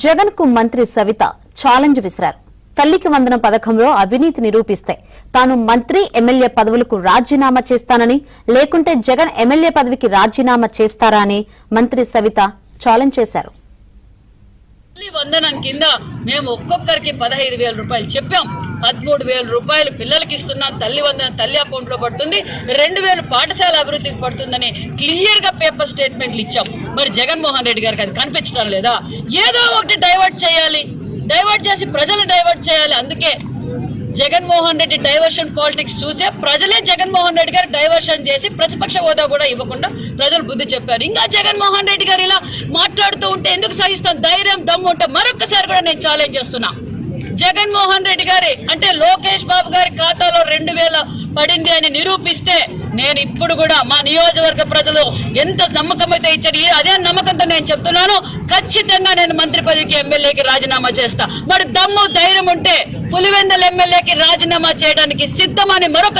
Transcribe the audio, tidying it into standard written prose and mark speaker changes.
Speaker 1: జగన్ కు మంత్రి సవిత ఛాలెంజ్ విసిరారు. తల్లికి వందనం పథకంలో అవినీతి నిరూపిస్తే తాను మంత్రి ఎమ్మెల్యే పదవులకు రాజీనామా చేస్తానని, లేకుంటే జగన్ ఎమ్మెల్యే పదవికి రాజీనామా చేస్తారా అని మంత్రి సవిత ఛాలెంజ్ చేశారు.
Speaker 2: తల్లి వందనం కింద మేము ఒక్కొక్కరికి 15,000 రూపాయలు చెప్పాం. 13,000 రూపాయలు పిల్లలకి ఇస్తున్నాం. తల్లి వందనం తల్లి అకౌంట్ లో పడుతుంది. 2,000 పాఠశాల అభివృద్ధికి పడుతుందని క్లియర్ గా పేపర్ స్టేట్మెంట్లు ఇచ్చాం. మరి జగన్మోహన్ రెడ్డి గారికి అది కనిపించడం లేదా? ఏదో ఒకటి డైవర్ట్ చేయాలి, డైవర్ట్ చేసి ప్రజలు డైవర్ట్ చేయాలి. అందుకే జగన్మోహన్ రెడ్డి డైవర్షన్ పాలిటిక్స్ చూసే ప్రజలే జగన్మోహన్ రెడ్డి గారు డైవర్షన్ చేసి ప్రతిపక్ష హోదా కూడా ఇవ్వకుండా ప్రజలు బుద్ధి చెప్పారు. ఇంకా జగన్మోహన్ రెడ్డి గారు ఇలా మాట్లాడుతూ ఉంటే ఎందుకు సహిస్తాం? ధైర్యం దమ్ము ఉంటే మరొకసారి కూడా నేను ఛాలెంజ్ చేస్తున్నా. జగన్మోహన్ రెడ్డి గారి అంటే లోకేష్ బాబు గారి ఖాతాలో 2,000 పడింది అని నిరూపిస్తే నేను ఇప్పుడు కూడా మా నియోజకవర్గ ప్రజలు ఎంత నమ్మకం అయితే ఇచ్చారు, అదే నమ్మకంతో నేను చెప్తున్నాను, ఖచ్చితంగా నేను మంత్రి పదవికి ఎమ్మెల్యేకి రాజీనామా చేస్తా. మరి దమ్ము ధైర్యం ఉంటే పులివెందుల ఎమ్మెల్యేకి రాజీనామా చేయడానికి సిద్ధమని మరొక